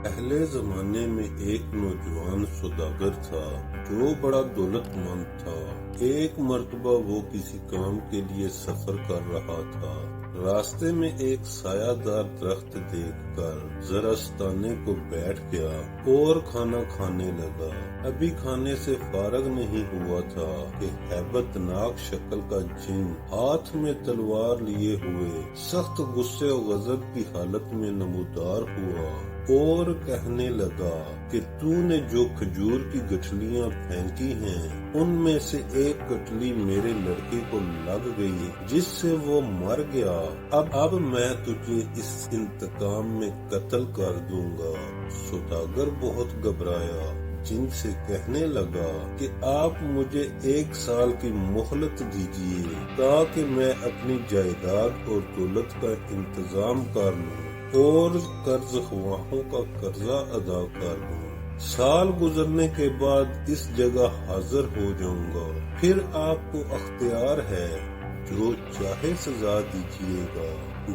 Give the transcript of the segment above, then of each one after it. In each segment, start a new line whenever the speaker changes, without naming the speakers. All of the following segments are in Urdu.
پہلے زمانے میں ایک نوجوان سوداگر تھا جو بڑا دولت مند تھا۔ ایک مرتبہ وہ کسی کام کے لیے سفر کر رہا تھا۔ راستے میں ایک سایہ دار درخت دیکھ کر ذرا ستانے کو بیٹھ گیا اور کھانا کھانے لگا۔ ابھی کھانے سے فارغ نہیں ہوا تھا کہ ہیبت ناک شکل کا جن ہاتھ میں تلوار لیے ہوئے سخت غصے و غضب کی حالت میں نمودار ہوا اور کہنے لگا کہ تو نے جو کھجور کی گٹھلیاں پھینکی ہیں ان میں سے ایک گٹھلی میرے لڑکے کو لگ گئی جس سے وہ مر گیا۔ اب میں تجھے اس انتقام میں قتل کر دوں گا۔ سوداگر بہت گھبرایا، جن سے کہنے لگا کہ آپ مجھے 1 سال کی مہلت دیجیے تاکہ میں اپنی جائیداد اور دولت کا انتظام کر لوں اور قرض خواہوں کا قرضہ ادا کر دوں۔ سال گزرنے کے بعد اس جگہ حاضر ہو جاؤں گا، پھر آپ کو اختیار ہے، جو چاہے سزا دیجیے گا۔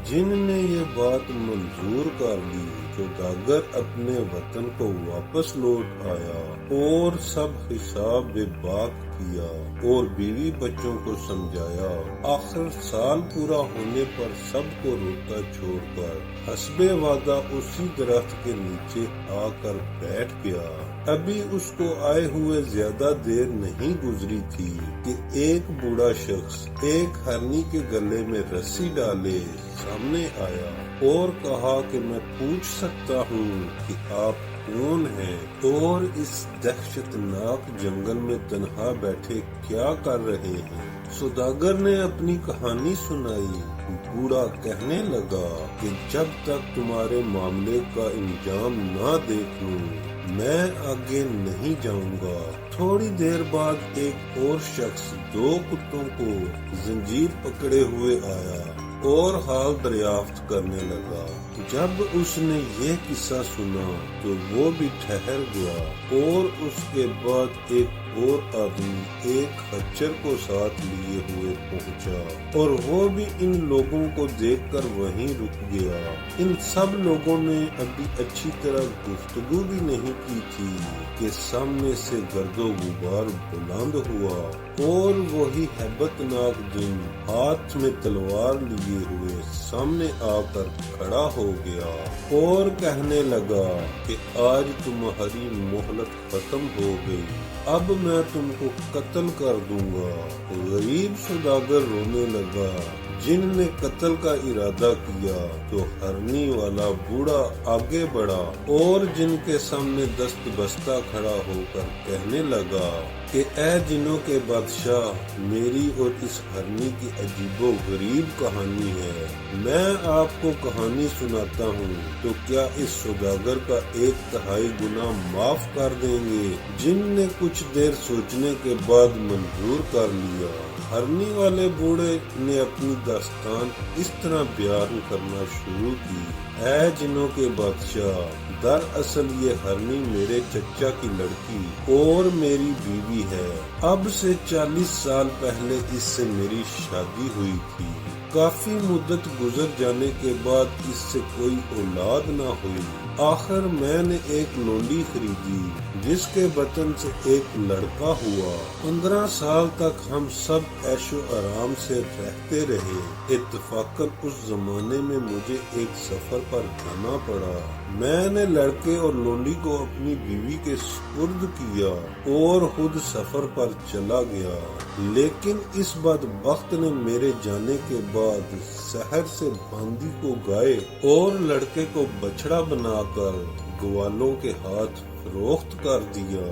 جن نے یہ بات منظور کر لی، سوداگر اپنے وطن کو واپس لوٹ آیا اور سب حساب بے باک کیا اور بیوی بچوں کو سمجھایا۔ آخر سال پورا ہونے پر سب کو روتا چھوڑ کر حسب وعدہ اسی درخت کے نیچے آ کر بیٹھ گیا۔ ابھی اس کو آئے ہوئے زیادہ دیر نہیں گزری تھی کہ ایک بوڑھا شخص ایک ہرنی کے گلے میں رسی ڈالے سامنے آیا اور کہا کہ میں پوچھ سکتا ہوں کہ آپ کون ہیں اور اس دہشت ناک جنگل میں تنہا بیٹھے کیا کر رہے ہیں؟ سوداگر نے اپنی کہانی سنائی۔ بوڑھا کہنے لگا کہ جب تک تمہارے معاملے کا انجام نہ دیکھ لوں میں آگے نہیں جاؤں گا۔ تھوڑی دیر بعد ایک اور شخص 2 کتوں کو زنجیر پکڑے ہوئے آیا اور حال دریافت کرنے لگا۔ جب اس نے یہ قصہ سنا تو وہ بھی ٹھہر گیا اور اس کے بعد ایک اور آدمی ایک خچر کو ساتھ لیے ہوئے پہنچا اور وہ بھی ان لوگوں کو دیکھ کر وہیں رک گیا۔ ان سب لوگوں نے ابھی اچھی طرح گفتگو بھی نہیں کی تھی کہ سامنے سے گرد و غبار بلند ہوا اور وہی ہیبت ناک جن ہاتھ میں تلوار لیے ہوئے سامنے آ کر کھڑا ہو گیا اور کہنے لگا کہ آج تمہاری مہلت ختم ہو گئی، اب میں تم کو قتل کر دوں گا۔ غریب سوداگر رونے لگا۔ جن نے قتل کا ارادہ کیا تو ہرنی والا بوڑھا آگے بڑھا اور جن کے سامنے دست بستہ کھڑا ہو کر کہنے لگا کہ اے جنوں کے بادشاہ، میری اور اس ہرنی کی عجیب و غریب کہانی ہے۔ میں آپ کو کہانی سناتا ہوں تو کیا اس سوداگر کا 1/3 گناہ معاف کر دیں گے؟ جن نے کچھ دیر سوچنے کے بعد منظور کر لیا۔ ہرنی والے بوڑھے نے اپنی داستان اس طرح بیان کرنا شروع کی۔ اے جنوں کے بادشاہ، دراصل یہ ہرنی میرے چچا کی لڑکی اور میری بیوی ہے۔ اب سے 40 سال پہلے اس سے میری شادی ہوئی تھی۔ کافی مدت گزر جانے کے بعد اس سے کوئی اولاد نہ ہوئی۔ آخر میں نے ایک لونڈی خریدی جس کے بطن سے ایک لڑکا ہوا۔ 15 سال تک ہم سب عیش و آرام سے رہتے رہے۔ اتفاقاً اس زمانے میں مجھے ایک سفر پر جانا پڑا۔ میں نے لڑکے اور لونڈی کو اپنی بیوی کے سپرد کیا اور خود سفر پر چلا گیا، لیکن اس بدبخت نے میرے جانے کے بعد شہر سے باندی کو گائے اور لڑکے کو بچڑا بنا کر گوالوں کے ہاتھ فروخت کر دیا۔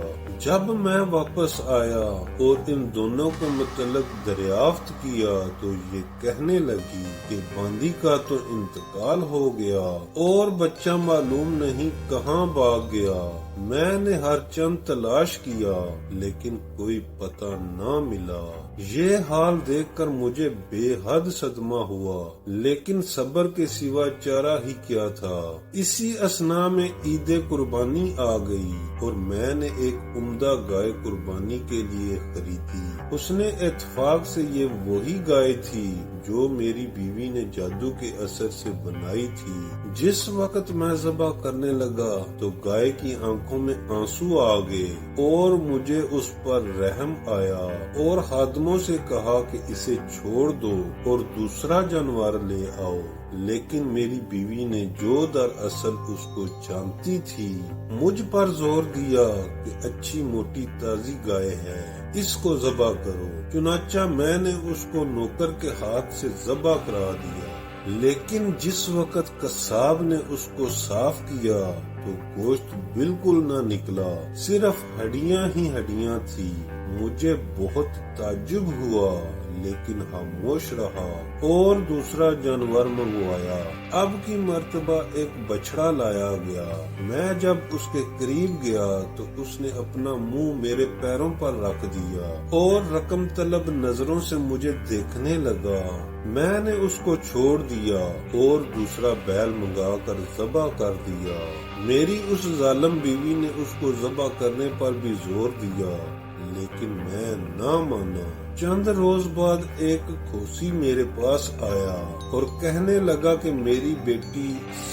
جب میں واپس آیا اور ان دونوں کو متعلق دریافت کیا تو یہ کہنے لگی کہ باندی کا تو انتقال ہو گیا اور بچہ معلوم نہیں کہاں بھاگ گیا۔ میں نے ہر چند تلاش کیا لیکن کوئی پتہ نہ ملا۔ یہ حال دیکھ کر مجھے بے حد صدمہ ہوا، لیکن صبر کے سوا چارہ ہی کیا تھا۔ اسی اثناء میں عید قربانی آ گئی اور میں نے ایک عمدہ گائے قربانی کے لیے خریدی۔ اس نے اتفاق سے یہ وہی گائے تھی جو میری بیوی نے جادو کے اثر سے بنائی تھی۔ جس وقت میں ذبح کرنے لگا تو گائے کی آنکھوں میں آنسو آ گئے اور مجھے اس پر رحم آیا اور خادموں سے کہا کہ اسے چھوڑ دو اور دوسرا جانور لے آؤ، لیکن میری بیوی نے جو دراصل اس کو جانتی تھی مجھ پر زور دیا کہ اچھی موٹی تازی گائے ہے، اس کو ذبح کرو۔ چنانچہ میں نے اس کو نوکر کے ہاتھ سے ذبح کرا دیا، لیکن جس وقت قصاب نے اس کو صاف کیا تو گوشت بالکل نہ نکلا، صرف ہڈیاں ہی ہڈیاں تھی۔ مجھے بہت تعجب ہوا لیکن خاموش رہا اور دوسرا جانور منگوایا۔ اب کی مرتبہ ایک بچڑا لایا گیا۔ میں جب اس کے قریب گیا تو اس نے اپنا منہ میرے پیروں پر رکھ دیا اور رقم طلب نظروں سے مجھے دیکھنے لگا۔ میں نے اس کو چھوڑ دیا اور دوسرا بیل منگا کر ذبح کر دیا۔ میری اس ظالم بیوی نے اس کو ذبح کرنے پر بھی زور دیا، لیکن میں نہ مانا۔ چند روز بعد ایک کھوسی میرے پاس آیا اور کہنے لگا کہ میری بیٹی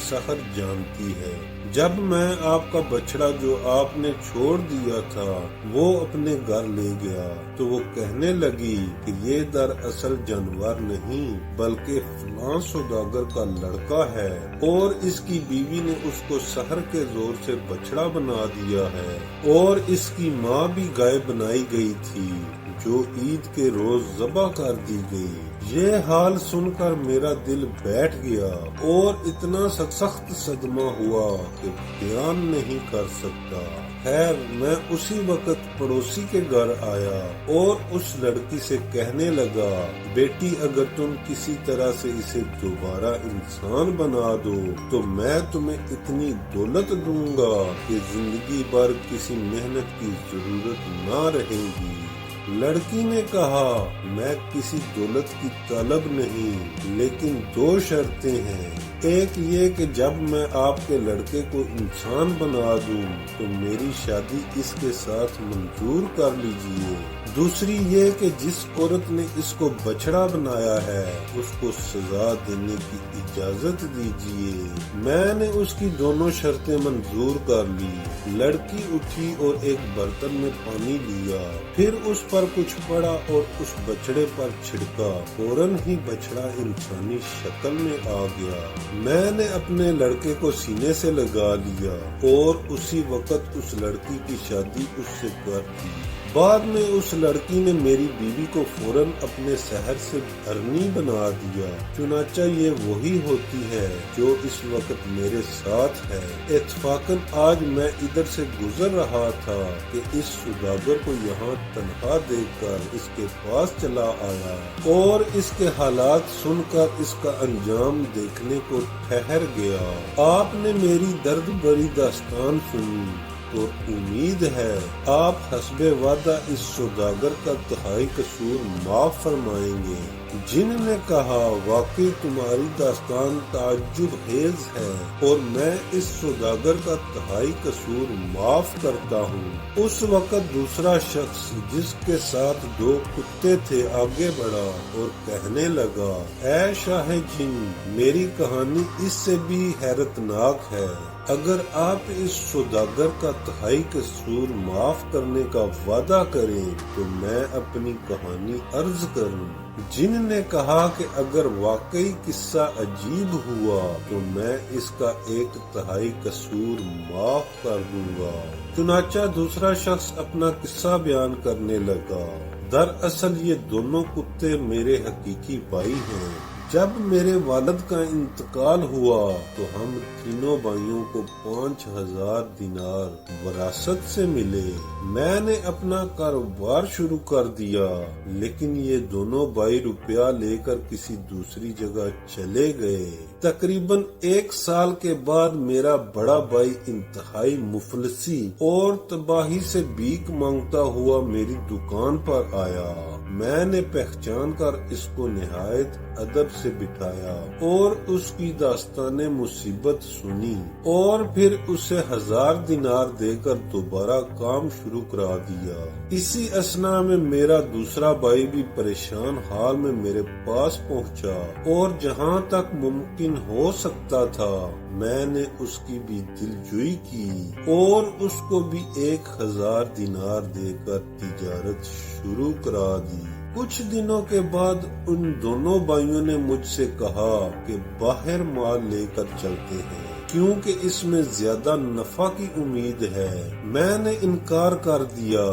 سحر جانتی ہے، جب میں آپ کا بچڑا جو آپ نے چھوڑ دیا تھا وہ اپنے گھر لے گیا تو وہ کہنے لگی کہ یہ دراصل جانور نہیں بلکہ فلاں سوداگر کا لڑکا ہے اور اس کی بیوی نے اس کو سحر کے زور سے بچڑا بنا دیا ہے اور اس کی ماں بھی گائے بنائی گئی تھی جو عید کے روز ذبح کر دی گئی۔ یہ حال سن کر میرا دل بیٹھ گیا اور اتنا سخت صدمہ ہوا کہ بیان نہیں کر سکتا۔ خیر، میں اسی وقت پڑوسی کے گھر آیا اور اس لڑکی سے کہنے لگا، بیٹی اگر تم کسی طرح سے اسے دوبارہ انسان بنا دو تو میں تمہیں اتنی دولت دوں گا کہ زندگی بھر کسی محنت کی ضرورت نہ رہے گی۔ لڑکی نے کہا، میں کسی دولت کی طلب نہیں، لیکن دو شرطیں ہیں۔ ایک یہ کہ جب میں آپ کے لڑکے کو انسان بنا دوں تو میری شادی اس کے ساتھ منظور کر لیجئے۔ دوسری یہ کہ جس عورت نے اس کو بچڑا بنایا ہے اس کو سزا دینے کی اجازت دیجئے۔ میں نے اس کی دونوں شرطیں منظور کر لی۔ لڑکی اٹھی اور ایک برتن میں پانی لیا، پھر اس پر کچھ پڑا اور اس بچڑے پر چھڑکا، فوراً ہی بچڑا انسانی شکل میں آ گیا۔ میں نے اپنے لڑکے کو سینے سے لگا لیا اور اسی وقت اس لڑکی کی شادی اس سے کر دی۔ بعد میں اس لڑکی نے میری بیوی کو فوراً اپنے شہر سے بھرنی بنا دیا۔ چنانچہ یہ وہی ہوتی ہے جو اس وقت میرے ساتھ ہے۔ اتفاقاً آج میں ادھر سے گزر رہا تھا کہ اس سوداگر کو یہاں تنہا دیکھ کر اس کے پاس چلا آیا اور اس کے حالات سن کر اس کا انجام دیکھنے کو ٹھہر گیا۔ آپ نے میری درد بھری داستان سنی تو امید ہے آپ حسب وعدہ اس سوداگر کا تہائی قصور معاف فرمائیں گے۔ جن نے کہا، واقعی تمہاری داستان تعجب خیز ہے اور میں اس سوداگر کا تہائی قصور معاف کرتا ہوں۔ اس وقت دوسرا شخص جس کے ساتھ دو کتے تھے آگے بڑھا اور کہنے لگا، اے شاہ جن، میری کہانی اس سے بھی حیرت ناک ہے۔ اگر آپ اس سوداگر کا تہائی قصور معاف کرنے کا وعدہ کریں تو میں اپنی کہانی عرض کروں۔ جن نے کہا کہ اگر واقعی قصہ عجیب ہوا تو میں اس کا ایک تہائی قصور معاف کر دوں گا۔ چنانچہ دوسرا شخص اپنا قصہ بیان کرنے لگا، دراصل یہ دونوں کتے میرے حقیقی بھائی ہیں۔ جب میرے والد کا انتقال ہوا تو ہم تینوں بھائیوں کو 5000 دینار وراثت سے ملے۔ میں نے اپنا کاروبار شروع کر دیا، لیکن یہ دونوں بھائی روپیہ لے کر کسی دوسری جگہ چلے گئے۔ تقریباً 1 سال کے بعد میرا بڑا بھائی انتہائی مفلسی اور تباہی سے بھیک مانگتا ہوا میری دکان پر آیا۔ میں نے پہچان کر اس کو نہایت ادب سے بٹھایا اور اس کی داستان مصیبت سنی اور پھر اسے 1000 دینار دے کر دوبارہ کام شروع کرا دیا۔ اسی اثنا میں میرا دوسرا بھائی بھی پریشان حال میں میرے پاس پہنچا اور جہاں تک ممکن ہو سکتا تھا میں نے اس کی بھی دلجوئی کی اور اس کو بھی 1000 دینار دے کر تجارت شروع کرا دی۔ کچھ دنوں کے بعد ان دونوں بھائیوں نے مجھ سے کہا کہ باہر مال لے کر چلتے ہیں کیونکہ اس میں زیادہ نفع کی امید ہے۔ میں نے انکار کر دیا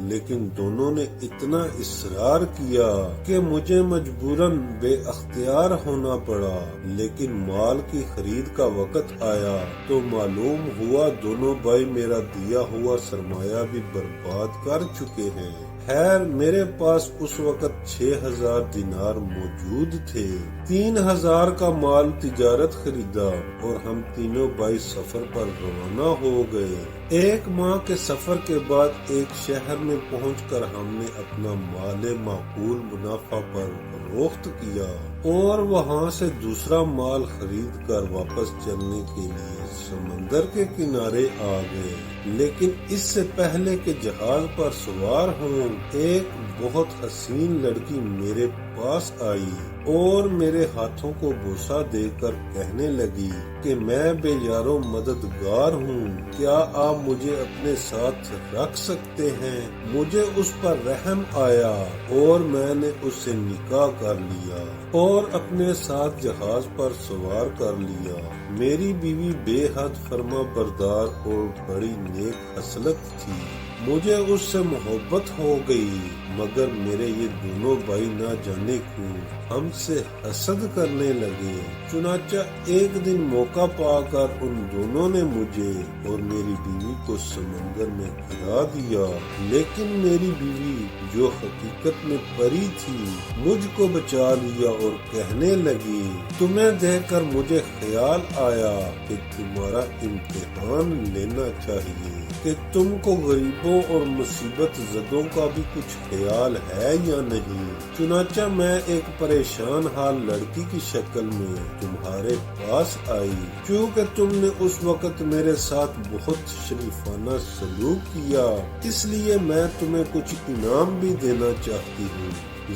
لیکن دونوں نے اتنا اصرار کیا کہ مجھے مجبوراً بے اختیار ہونا پڑا، لیکن مال کی خرید کا وقت آیا تو معلوم ہوا دونوں بھائی میرا دیا ہوا سرمایہ بھی برباد کر چکے ہیں۔ خیر میرے پاس اس وقت 6000 دینار موجود تھے۔ 3000 کا مال تجارت خریدا اور ہم تینوں بھائی سفر پر روانہ ہو گئے۔ 1 ماہ کے سفر کے بعد ایک شہر میں پہنچ کر ہم نے اپنا مال معقول منافع پر فروخت کیا اور وہاں سے دوسرا مال خرید کر واپس چلنے کے لیے سمندر کے کنارے آ گئے۔ لیکن اس سے پہلے کہ جہاز پر سوار ہوں ایک بہت حسین لڑکی میرے پاس آئی اور میرے ہاتھوں کو بوسہ دے کر کہنے لگی کہ میں بے یارو مددگار ہوں، کیا آپ مجھے اپنے ساتھ رکھ سکتے ہیں؟ مجھے اس پر رحم آیا اور میں نے اس سے نکاح کر لیا اور اپنے ساتھ جہاز پر سوار کر لیا۔ میری بیوی بے حد فرما بردار اور بڑی نیک خصلت تھی، مجھے اس سے محبت ہو گئی، مگر میرے یہ دونوں بھائی نہ جانے کیوں ہم سے حسد کرنے لگے۔ چنانچہ ایک دن موقع پا کر ان دونوں نے مجھے اور میری بیوی کو سمندر میں گرا دیا، لیکن میری بیوی جو حقیقت میں پری تھی مجھ کو بچا لیا اور کہنے لگی تمہیں دیکھ کر مجھے خیال آیا کہ تمہارا امتحان لینا چاہیے کہ تم کو غریبوں اور مصیبت زدوں کا بھی کچھ خیال ہے یا نہیں۔ چنانچہ میں ایک پریشان حال لڑکی کی شکل میں تمہارے پاس آئی، کیونکہ تم نے اس وقت میرے ساتھ بہت شریفانہ سلوک کیا، اس لیے میں تمہیں کچھ انعام بھی دینا چاہتی ہوں۔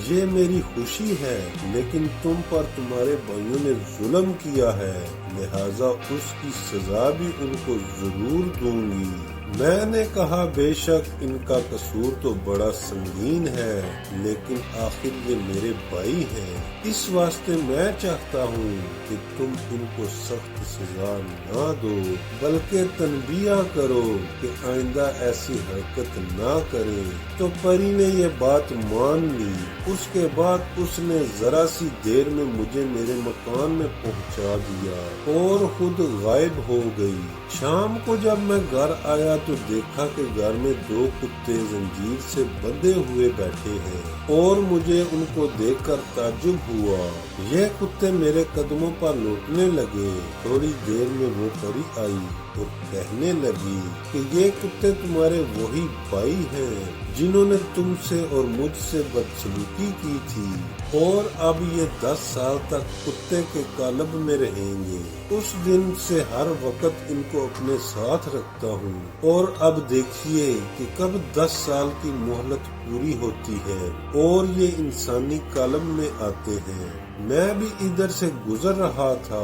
یہ میری خوشی ہے، لیکن تم پر تمہارے بھائیوں نے ظلم کیا ہے، لہذا اس کی سزا بھی ان کو ضرور دوں گی۔ میں نے کہا بے شک ان کا قصور تو بڑا سنگین ہے، لیکن آخر یہ میرے بھائی ہیں، اس واسطے میں چاہتا ہوں کہ تم ان کو سخت سزا نہ دو بلکہ تنبیہ کرو کہ آئندہ ایسی حرکت نہ کریں۔ تو پری نے یہ بات مان لی۔ اس کے بعد اس نے ذرا سی دیر میں مجھے میرے مکان میں پہنچا دیا اور خود غائب ہو گئی۔ شام کو جب میں گھر آیا تو دیکھا کہ گھر میں 2 کتے زنجیر سے بندھے ہوئے بیٹھے ہیں اور مجھے ان کو دیکھ کر تعجب ہوا۔ یہ کتے میرے قدموں پر لوٹنے لگے۔ تھوڑی دیر میں وہ پری آئی اور کہنے لگی کہ یہ کتے تمہارے وہی بھائی ہیں جنہوں نے تم سے اور مجھ سے بدسلوکی کی تھی، اور اب یہ 10 سال تک کتے کے قالب میں رہیں گے۔ اس دن سے ہر وقت ان کو اپنے ساتھ رکھتا ہوں، اور اب دیکھیے کہ کب 10 سال کی مہلت پوری ہوتی ہے اور یہ انسانی قالب میں آتے ہیں۔ میں بھی ادھر سے گزر رہا تھا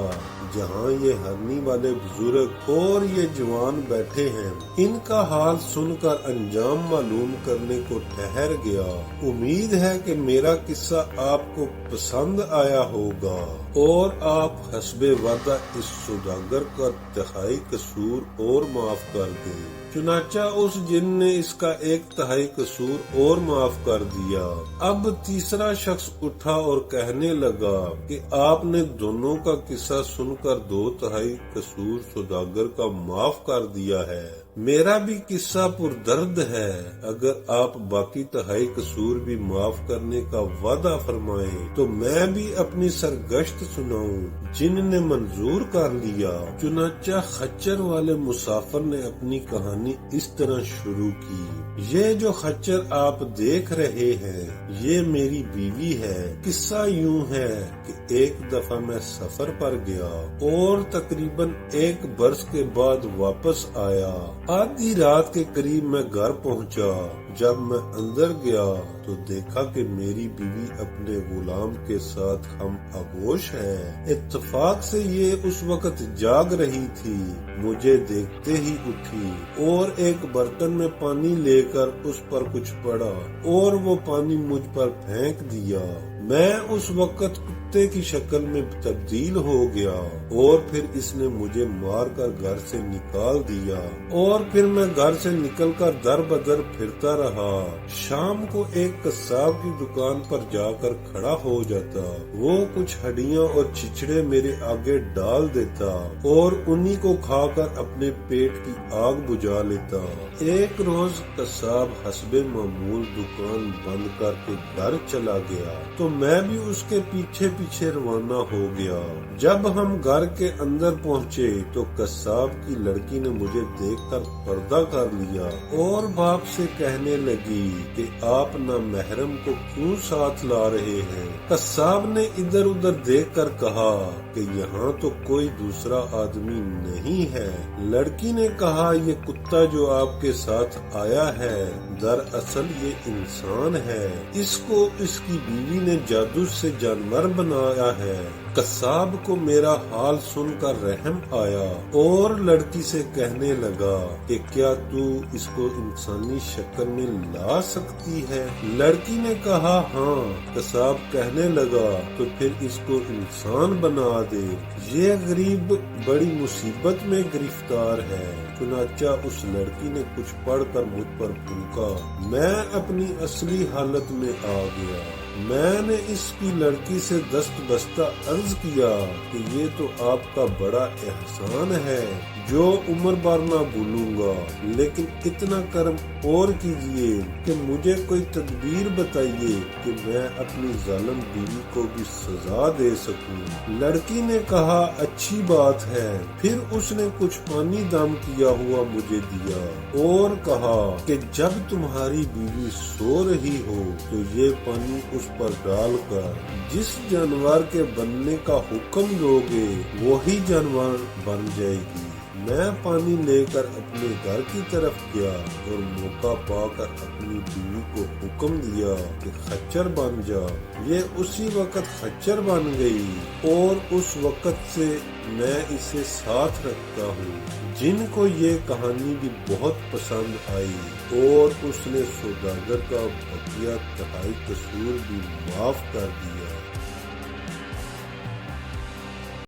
جہاں یہ ہرنی والے بزرگ اور یہ جوان بیٹھے ہیں، ان کا حال سن کر انجام معلوم کرنے کو ٹھہر گیا۔ امید ہے کہ میرا قصہ آپ کو پسند آیا ہوگا اور آپ حسب وعدہ اس سوداگر کا 1/3 قصور اور معاف کر دیں۔ چنانچہ اس جن نے اس کا 1/3 قصور اور معاف کر دیا۔ اب تیسرا شخص اٹھا اور کہنے لگا کہ آپ نے دونوں کا قصہ سن کر 2/3 قصور سوداگر کا معاف کر دیا ہے۔ میرا بھی قصہ پردرد ہے، اگر آپ باقی 1/3 قصور بھی معاف کرنے کا وعدہ فرمائیں تو میں بھی اپنی سرگشت سناؤں۔ جن نے منظور کر لیا۔ چنانچہ خچر والے مسافر نے اپنی کہانی کہانی اس طرح شروع کی۔ یہ جو خچر آپ دیکھ رہے ہیں یہ میری بیوی ہے۔ قصہ یوں ہے کہ ایک دفعہ میں سفر پر گیا اور تقریباً 1 برس کے بعد واپس آیا۔ آدھی رات کے قریب میں گھر پہنچا۔ جب میں اندر گیا تو دیکھا کہ میری بیوی اپنے غلام کے ساتھ ہم آغوش ہے۔ اتفاق سے یہ اس وقت جاگ رہی تھی۔ مجھے دیکھتے ہی اٹھی اور ایک برتن میں پانی لے کر اس پر کچھ پڑا اور وہ پانی مجھ پر پھینک دیا۔ میں اس وقت کتے کی شکل میں تبدیل ہو گیا اور پھر اس نے مجھے مار کر گھر سے نکال دیا اور پھر میں گھر سے نکل کر در بدر پھرتا رہا۔ شام کو ایک قصاب کی دکان پر جا کر کھڑا ہو جاتا۔ وہ کچھ ہڈیاں اور چچڑے میرے آگے ڈال دیتا اور انہی کو کھا کر اپنے پیٹ کی آگ بجھا لیتا۔ ایک روز قصاب حسب معمول دکان بند کر کے گھر چلا گیا تو میں بھی اس کے پیچھے پیچھے روانہ ہو گیا۔ جب ہم گھر کے اندر پہنچے تو قصاب کی لڑکی نے مجھے دیکھ کر پردہ کر لیا اور باپ سے کہنے لگی کہ آپ نامحرم کو کیوں ساتھ لا رہے ہیں؟ قصاب نے ادھر ادھر دیکھ کر کہا کہ یہاں تو کوئی دوسرا آدمی نہیں ہے۔ لڑکی نے کہا یہ کتا جو آپ کے ساتھ آیا ہے دراصل یہ انسان ہے، اس کو اس کی بیوی نے جادو سے جانور بنایا ہے۔ قصاب کو میرا حال سن کر رحم آیا اور لڑکی سے کہنے لگا کہ کیا تو اس کو انسانی شکل میں لا سکتی ہے؟ لڑکی نے کہا ہاں۔ قصاب کہنے لگا تو پھر اس کو انسان بنا دے، یہ غریب بڑی مصیبت میں گرفتار ہے۔ چنانچہ اس لڑکی نے کچھ پڑھ کر مجھ پر پھونکا۔ میں اپنی اصلی حالت میں آ گیا۔ میں نے اس کی لڑکی سے دست بستہ عرض کیا کہ یہ تو آپ کا بڑا احسان ہے جو عمر بھر نہ بھولوں گا، لیکن اتنا کرم اور کیجئے کہ مجھے کوئی تدبیر بتائیے کہ میں اپنی ظالم بیوی کو بھی سزا دے سکوں۔ لڑکی نے کہا اچھی بات ہے۔ پھر اس نے کچھ پانی دم کیا ہوا مجھے دیا اور کہا کہ جب تمہاری بیوی سو رہی ہو تو یہ پانی اس پر ڈال کر جس جانور کے بننے کا حکم دو گے وہی جانور بن جائے گی۔ میں پانی لے کر اپنے گھر کی طرف گیا اور موقع پا کر اپنی بیوی کو حکم دیا کہ خچر بن جا۔ یہ اسی وقت خچر بن گئی اور اس وقت سے میں اسے ساتھ رکھتا ہوں۔ جن کو یہ کہانی بھی بہت پسند آئی اور اس نے سوداگر کا بقیہ تہائی قصور بھی معاف کر دیا۔